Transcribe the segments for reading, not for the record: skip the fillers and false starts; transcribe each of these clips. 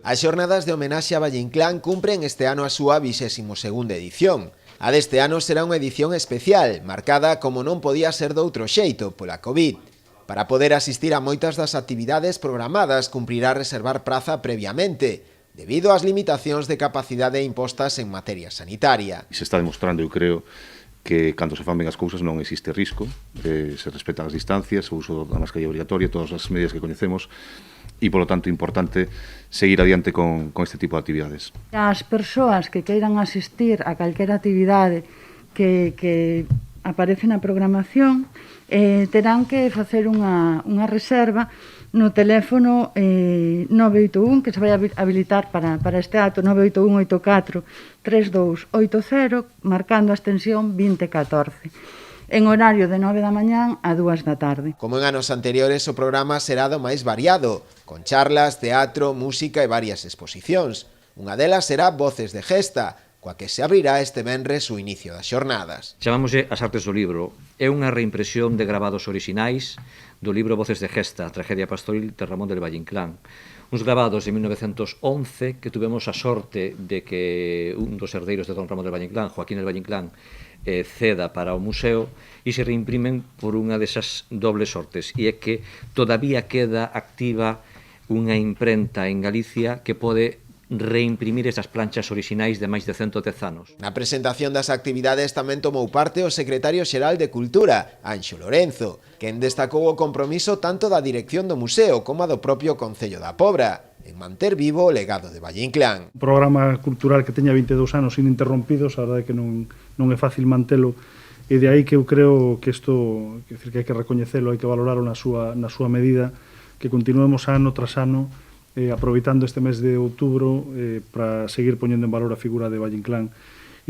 As xornadas de homenaxe a Valle Inclán cumpren este ano a súa 22ª edición. A deste ano será unha edición especial, marcada como non podía ser doutro xeito, pola COVID. Para poder asistir a moitas das actividades programadas, cumprirá reservar praza previamente, debido ás limitacións de capacidade impostas en materia sanitaria. Se está demostrando, eu creo, que cando se fan ben as cousas non existe risco, se respetan as distancias, o uso da mascarilla obrigatoria, todas as medidas que coñecemos, e, polo tanto, é importante seguir adiante con este tipo de actividades. As persoas que queiran asistir a calquera actividade que aparece na programación terán que facer unha reserva no teléfono 981, que se vai habilitar para este acto, 981 84 3280, marcando a extensión 2014. En horario de 9 da mañán a 2 da tarde. Como en anos anteriores, o programa será do máis variado, con charlas, teatro, música e varias exposicións. Unha delas será Voces de Gesta, coa que se abrirá este venres o inicio das xornadas. Chamámoslle As Artes do Libro. É unha reimpresión de gravados orixinais do libro Voces de Gesta, Tragedia pastoril de Ramón del Valle Inclán. Uns gravados de 1911 que tuvemos a sorte de que un dos herdeiros de don Ramón del Valle Inclán, Joaquín del Valle Inclán, ceda para o museo e se reimprimen por unha desas dobles sortes, e é que todavía queda activa unha imprenta en Galicia que pode reimprimir esas planchas orixinais de máis de 110 anos. Na presentación das actividades tamén tomou parte o secretario xeral de Cultura, Anxo Lorenzo, quen destacou o compromiso tanto da dirección do museo como a do propio Concello da Pobra en manter vivo o legado de Valle Inclán. Un programa cultural que teña 22 anos ininterrompidos, a verdade é que non é fácil mantelo, e de aí que eu creo que isto, que hai que recoñecelo, hai que valorarlo na súa medida, que continuemos ano tras ano aproveitando este mes de outubro para seguir poñendo en valor a figura de Valle Inclán,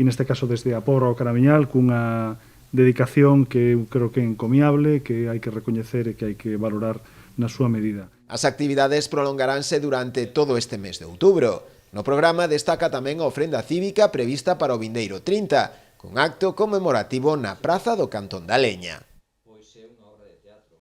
e neste caso desde a Pobra ao Caramiñal, cunha dedicación que eu creo que é encomiable, que hai que recoñecer e que hai que valorar na súa medida. As actividades prolongaránse durante todo este mes de outubro. No programa destaca tamén a ofrenda cívica prevista para o vindeiro 30, con acto conmemorativo na Praza do Cantón da Leña.